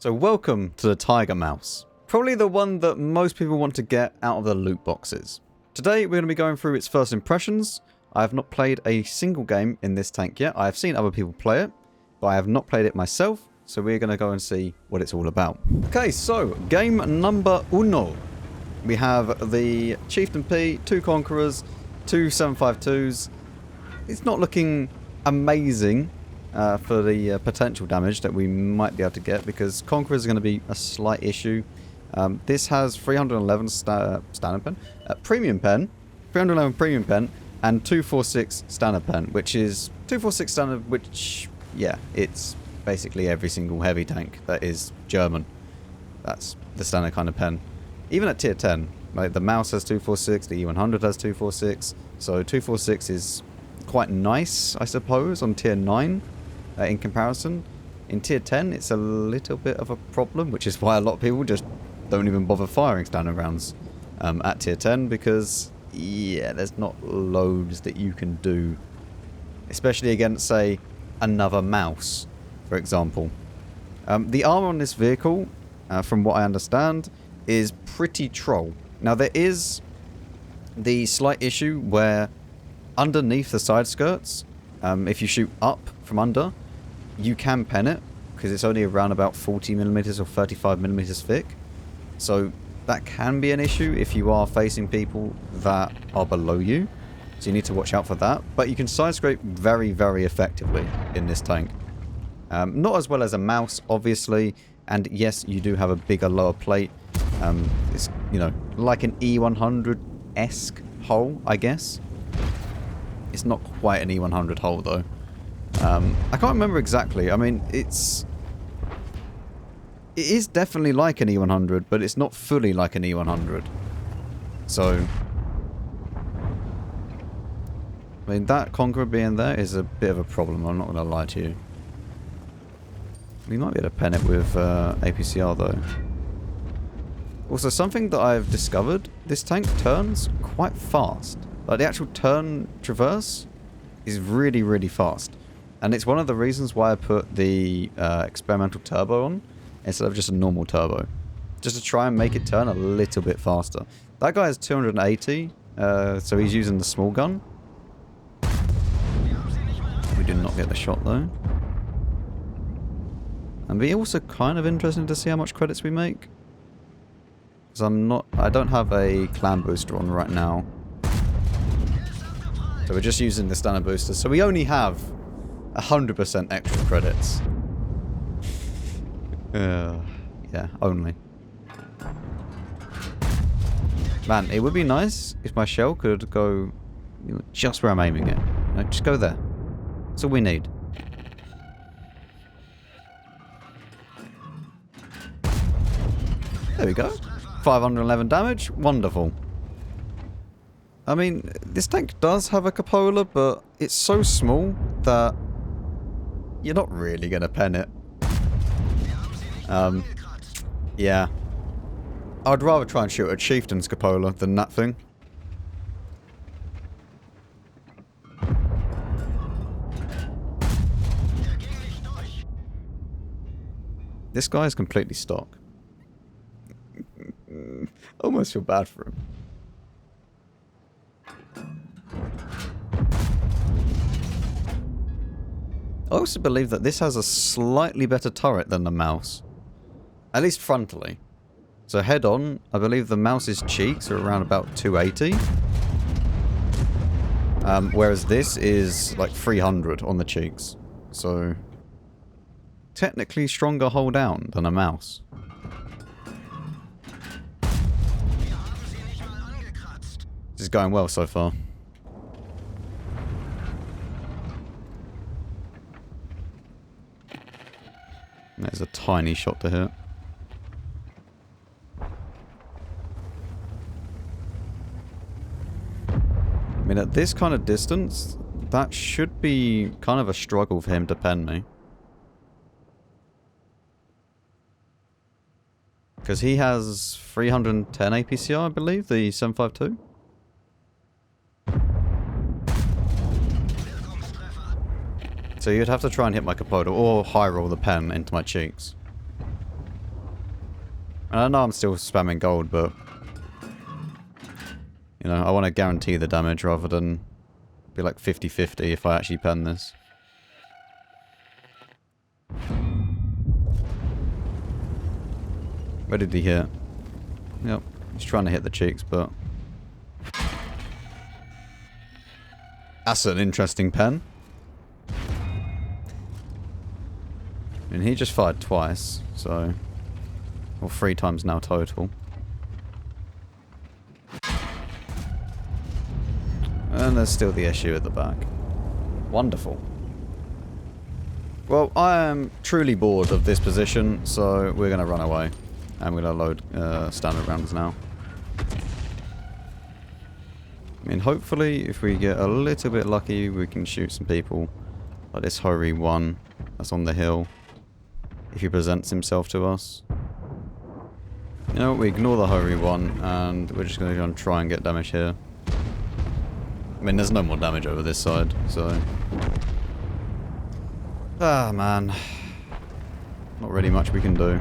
So welcome to the Tiger Mouse. Probably the one that most people want to get out of the loot boxes. Today we're going to be going through its first impressions. I have not played a single game in this tank yet. I have seen other people play it, but I have not played it myself. So we're going to go and see what it's all about. Okay, so game number uno. We have the Chieftain P, 2 Conquerors, 2 752s. It's not looking amazing for the potential damage that we might be able to get, because Conquerors is going to be a slight issue. This has 311 standard pen, premium pen, 311 premium pen, and 246 standard pen, which is 246 standard, which, yeah, it's basically every single heavy tank that is German. That's the standard kind of pen. Even at tier 10, like the Mouse has 246, the E100 has 246, so 246 is quite nice, I suppose, on tier 9 in comparison. In tier 10, it's a little bit of a problem, which is why a lot of people just don't even bother firing standard rounds at tier 10, because, yeah, there's not loads that you can do, especially against, say, another Mouse, for example. The armor on this vehicle, from what I understand, is pretty troll. Now, there is the slight issue where underneath the side skirts, if you shoot up from under, you can pen it, because it's only around about 40mm or 35mm thick. So that can be an issue if you are facing people that are below you. So you need to watch out for that. But you can side scrape very, very effectively in this tank. Not as well as a Mouse, obviously. And yes, you do have a bigger lower plate. It's, you know, like an E100-esque hull, I guess. It's not quite an E100 hull, though. I can't remember exactly. I mean, it is definitely like an E100, but it's not fully like an E100. So, I mean, that Conqueror being there is a bit of a problem, I'm not going to lie to you. We might be able to pen it with APCR, though. Also, something that I've discovered, this tank turns quite fast. Like, the actual turn traverse is really, really fast. And it's one of the reasons why I put the experimental turbo on instead of just a normal turbo. Just to try and make it turn a little bit faster. That guy has 280, so he's using the small gun. We did not get the shot, though. And be also kind of interesting to see how much credits we make. Because I don't have a clan booster on right now. So we're just using the standard booster. So we only have 100% extra credits. Yeah, only. Man, it would be nice if my shell could go, you know, just where I'm aiming it. You know, just go there. That's all we need. There we go. 511 damage. Wonderful. I mean, this tank does have a cupola, but it's so small that you're not really going to pen it. Yeah. I'd rather try and shoot a Chieftain's cupola than that thing. This guy is completely stock. Almost feel bad for him. I also believe that this has a slightly better turret than the Mouse. At least frontally. So head on, I believe the Mouse's cheeks are around about 280. Whereas this is like 300 on the cheeks. So technically stronger hold down than a Mouse. This is going well so far. There's a tiny shot to hit. I mean, at this kind of distance, that should be kind of a struggle for him to pen me. Because he has 310 APCR, I believe, the 752. So you'd have to try and hit my capote or high roll the pen into my cheeks. And I know I'm still spamming gold, but... You know, I want to guarantee the damage rather than be like 50-50 if I actually pen this. Where did he hit? Yep, he's trying to hit the cheeks, but... That's an interesting pen. And he just fired twice, so... Or 3 times now total. And there's still the issue at the back. Wonderful. Well, I am truly bored of this position, so we're going to run away. And we're going to load standard rounds now. I mean, hopefully, if we get a little bit lucky, we can shoot some people. Like this Hori one that's on the hill. If he presents himself to us. You know, we ignore the Hori one, and we're just going to go and try and get damage here. I mean, there's no more damage over this side, so... Ah, man. Not really much we can do.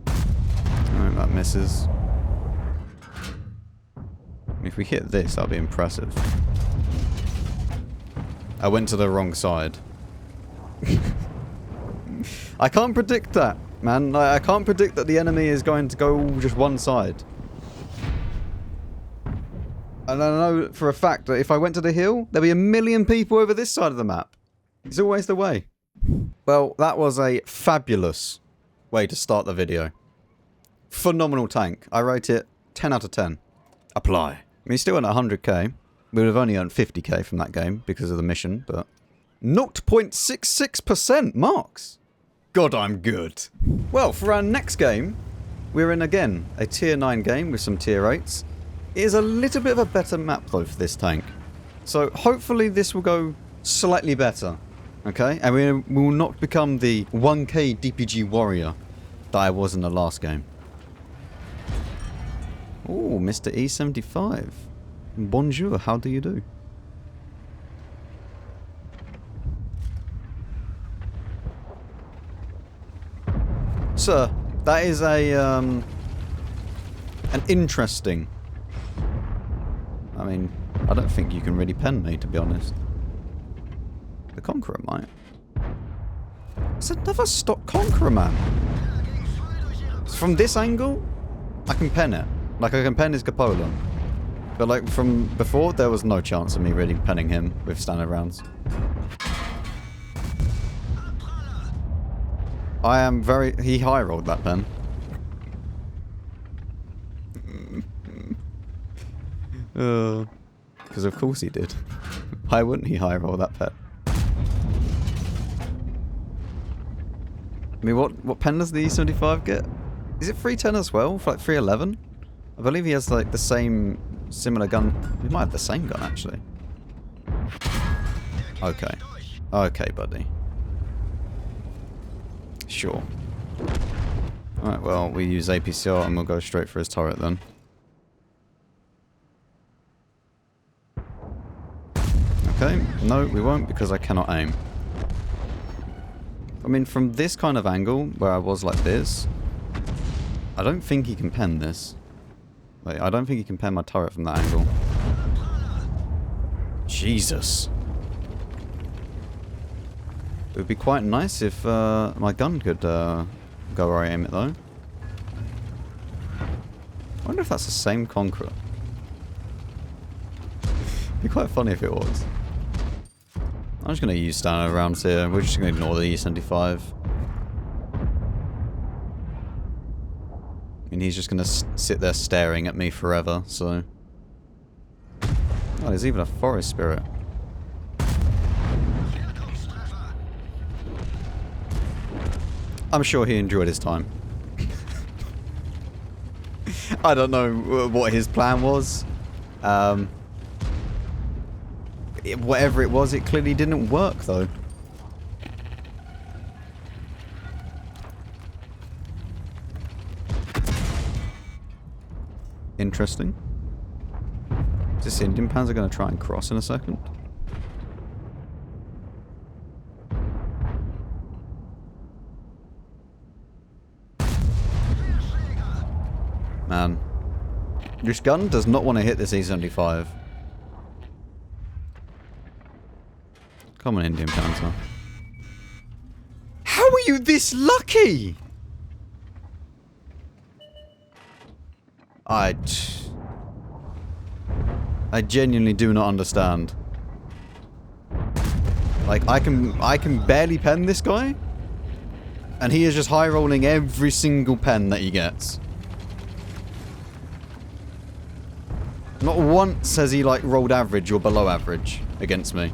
Alright, that misses. If we hit this, that'll be impressive. I went to the wrong side. I can't predict that, man. I can't predict that the enemy is going to go just one side. And I know for a fact that if I went to the hill, there'd be 1 million people over this side of the map. It's always the way. Well, that was a fabulous way to start the video. Phenomenal tank. I rate it 10 out of 10. Apply. I mean, he's still at 100k. We would have only earned 50k from that game because of the mission, but... 0.66% marks! God, I'm good. Well, for our next game, we're in again a tier 9 game with some tier 8s. It is a little bit of a better map though for this tank. So hopefully this will go slightly better. Okay? And we will not become the 1k DPG warrior that I was in the last game. Oh, Mr. E75. Bonjour, how do you do? Sir, that is a, an interesting... I mean, I don't think you can really pen me, to be honest. The Conqueror might. It's another stock Conqueror, man. From this angle, I can pen it. Like, I can pen his Cupola. But, like, from before, there was no chance of me really penning him with standard rounds. I am very... He high-rolled that pen. Because of course he did. Why wouldn't he high-roll that pen? I mean, what pen does the E75 get? Is it 310 as well? For like 311? I believe he has like the same... similar gun. He might have the same gun, actually. Okay. Okay, buddy. Sure. Alright, well, we use APCR and we'll go straight for his turret then. Okay, no, we won't because I cannot aim. I mean, from this kind of angle, where I was like this, I don't think he can pen this. Like, I don't think he can pen my turret from that angle. Jesus. It would be quite nice if my gun could go where I aim it, though. I wonder if that's the same Conqueror. It'd be quite funny if it was. I'm just going to use standard rounds here. We're just going to ignore the E75. And he's just going to sit there staring at me forever, so... Oh, there's even a forest spirit. I'm sure he enjoyed his time. I don't know what his plan was. Whatever it was, it clearly didn't work, though. Interesting. Is this Indian Panzer going to try and cross in a second? Man. This gun does not want to hit this E75. Come on, Indian Panther. How are you this lucky? I genuinely do not understand. Like, I can barely pen this guy, and he is just high rolling every single pen that he gets. Not once has he like rolled average or below average against me.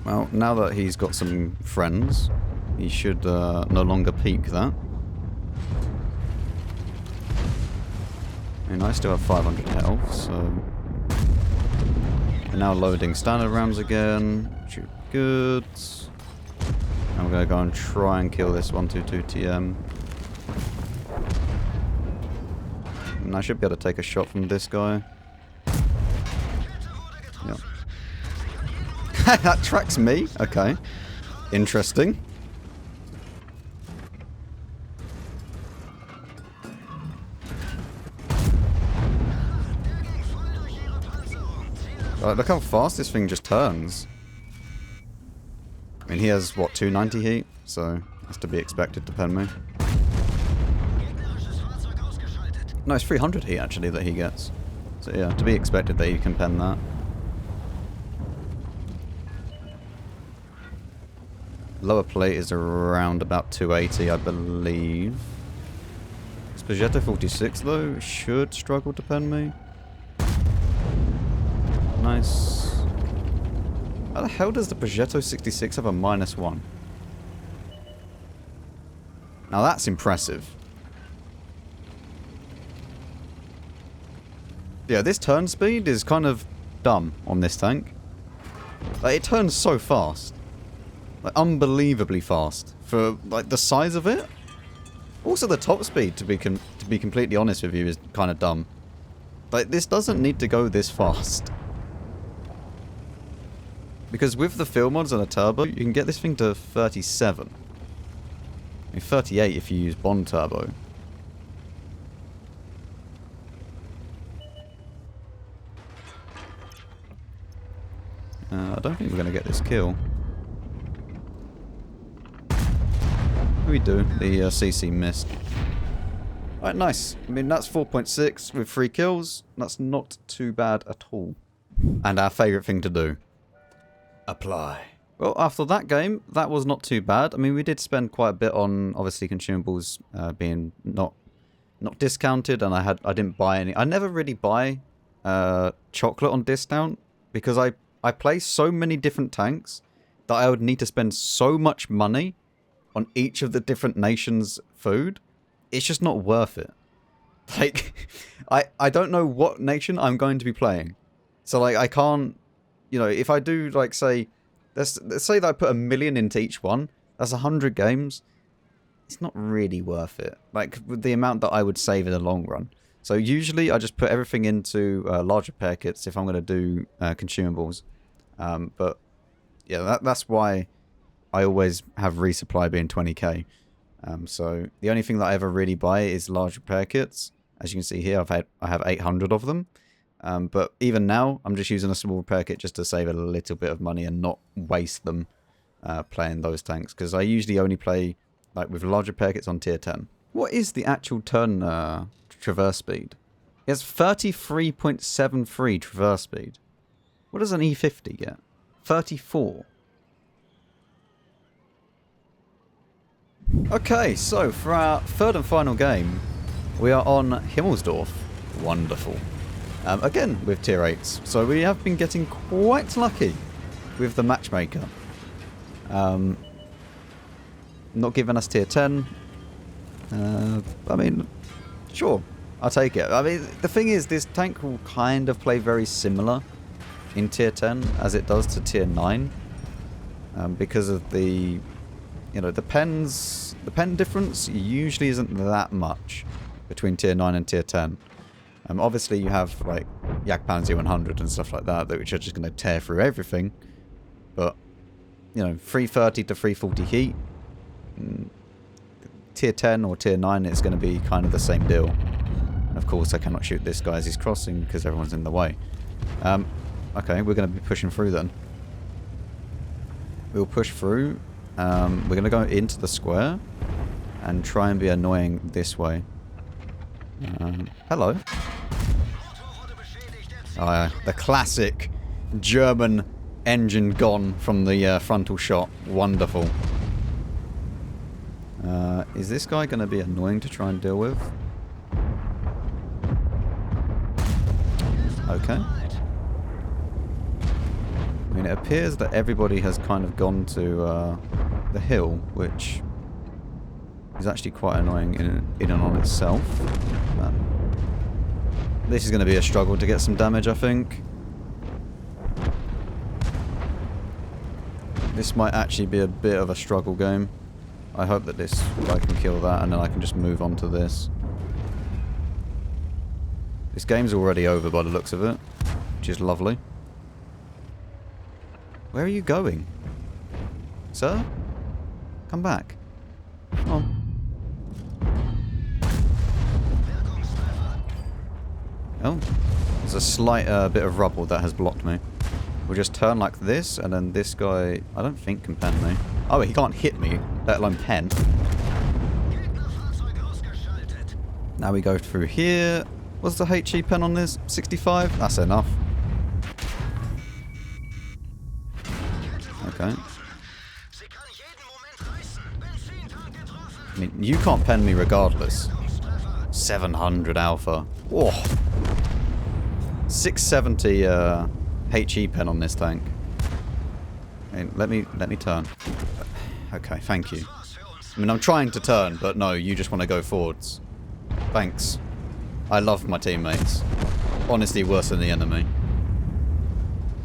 Well, now that he's got some friends, he should no longer peek that. And I still have 500 health, so... We're now loading standard rounds again. Shoot goods. And we're going to go and try and kill this 122 TM. And I should be able to take a shot from this guy. Yep. That tracks me? Okay. Interesting. Look how fast this thing just turns. I mean, he has, what, 290 heat? So, that's to be expected to pen me. No, it's 300 heat, actually, that he gets. So, yeah, to be expected that he can pen that. Lower plate is around about 280, I believe. Spaghetto 46, though, should struggle to pen me. Nice. How the hell does the Progetto 66 have a -1? Now that's impressive. Yeah, this turn speed is kind of dumb on this tank. Like, it turns so fast. Like, unbelievably fast. For, like, the size of it. Also, the top speed, to be completely honest with you, is kind of dumb. Like, this doesn't need to go this fast. Because with the field mods and a turbo, you can get this thing to 37. I mean, 38 if you use Bond turbo. I don't think we're going to get this kill. We do. The CC missed. Alright, nice. I mean, that's 4.6 with 3 kills. That's not too bad at all. And our favourite thing to do. Apply. Well, after that game, that was not too bad. I mean, we did spend quite a bit on, obviously, consumables being not discounted, and I didn't buy any. I never really buy chocolate on discount because I play so many different tanks that I would need to spend so much money on each of the different nations' food. It's just not worth it. Like, I don't know what nation I'm going to be playing, so like I can't. You know, if I do, like, say, let's say that I put 1 million into each one, that's 100 games. It's not really worth it. Like, with the amount that I would save in the long run. So usually I just put everything into large repair kits if I'm going to do consumables. But, yeah, that's why I always have resupply being 20k. So the only thing that I ever really buy is large repair kits. As you can see here, I have 800 of them. But even now, I'm just using a small repair kit just to save a little bit of money and not waste them playing those tanks. Because I usually only play like with large repair kits on tier 10. What is the actual turn traverse speed? It has 33.73 traverse speed. What does an E50 get? 34. Okay, so for our third and final game, we are on Himmelsdorf. Wonderful. Again, with tier 8s. So we have been getting quite lucky with the matchmaker. Not giving us tier 10. I mean, sure, I'll take it. I mean, the thing is, this tank will kind of play very similar in tier 10 as it does to tier 9. Because of the You know, the pen difference usually isn't that much between tier 9 and tier 10. Obviously you have like Jagdpanzer 100 and stuff like that, which are just going to tear through everything. But, you know, 330 to 340 heat, tier 10 or tier 9, it's going to be kind of the same deal. And of course I cannot shoot this guy as he's crossing because everyone's in the way. Okay, we're going to be pushing through then. We'll push through. We're going to go into the square and try and be annoying this way. Hello. Oh, yeah. The classic German engine gone from the frontal shot. Wonderful. Is this guy going to be annoying to try and deal with? Okay. I mean, it appears that everybody has kind of gone to the hill, which is actually quite annoying in and on itself. This is going to be a struggle to get some damage, I think. This might actually be a bit of a struggle game. I hope that this guy can kill that, and then I can just move on to this. This game's already over by the looks of it, which is lovely. Where are you going? Sir? Come back. Come on. Oh, there's a slight bit of rubble that has blocked me. We'll just turn like this, and then this guy, I don't think, can pen me. Oh, he can't hit me, let alone pen. Now we go through here. What's the HE pen on this? 65? That's enough. Okay. I mean, you can't pen me regardless. 700 alpha. Whoa. 670 HE pen on this tank. I mean, let me turn. Okay, thank you. I mean, I'm trying to turn, but no, you just want to go forwards. Thanks. I love my teammates. Honestly, worse than the enemy.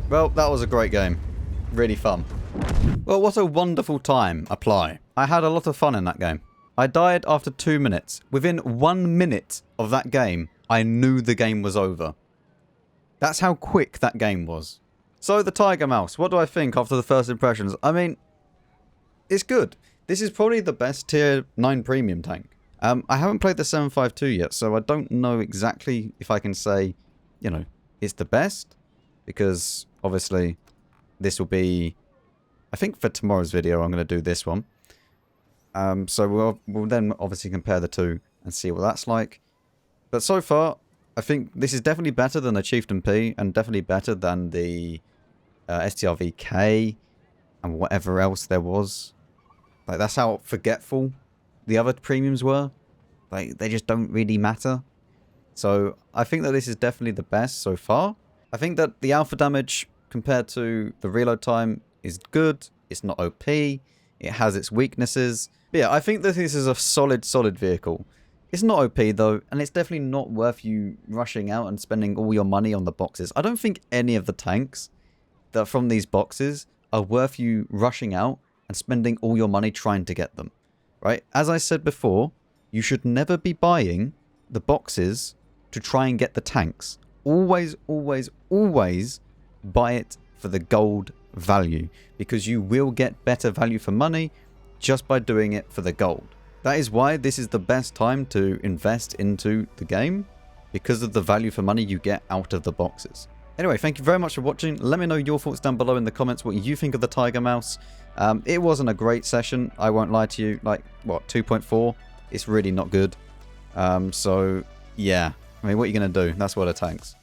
Well, that was a great game. Really fun. Well, what a wonderful time. Apply. I had a lot of fun in that game. I died after 2 minutes. Within 1 minute of that game, I knew the game was over. That's how quick that game was. So, the Tiger Mouse. What do I think after the first impressions? I mean, it's good. This is probably the best tier 9 premium tank. I haven't played the 752 yet, so I don't know exactly if I can say, you know, it's the best. Because, obviously, this will be... I think for tomorrow's video, I'm going to do this one. So we'll then obviously compare the two and see what that's like. But so far, I think this is definitely better than the Chieftain P, and definitely better than the STRV-K and whatever else there was. Like, that's how forgetful the other premiums were. Like, they just don't really matter. So I think that this is definitely the best so far. I think that the alpha damage compared to the reload time is good. It's not OP. It has its weaknesses. But yeah, I think that this is a solid vehicle. It's not OP though, and it's definitely not worth you rushing out and spending all your money on the boxes. I don't think any of the tanks that are from these boxes are worth you rushing out and spending all your money trying to get them. Right? As I said before, you should never be buying the boxes to try and get the tanks. Always buy it for the gold value, because you will get better value for money just by doing it for the gold. That is why this is the best time to invest into the game, because of the value for money you get out of the boxes. Anyway, thank you very much for watching. Let me know your thoughts down below in the comments, what you think of the Tiger Mouse. It wasn't a great session, I won't lie to you. Like, what, 2.4? It's really not good. So, yeah. I mean, what are you going to do? That's what it tanks.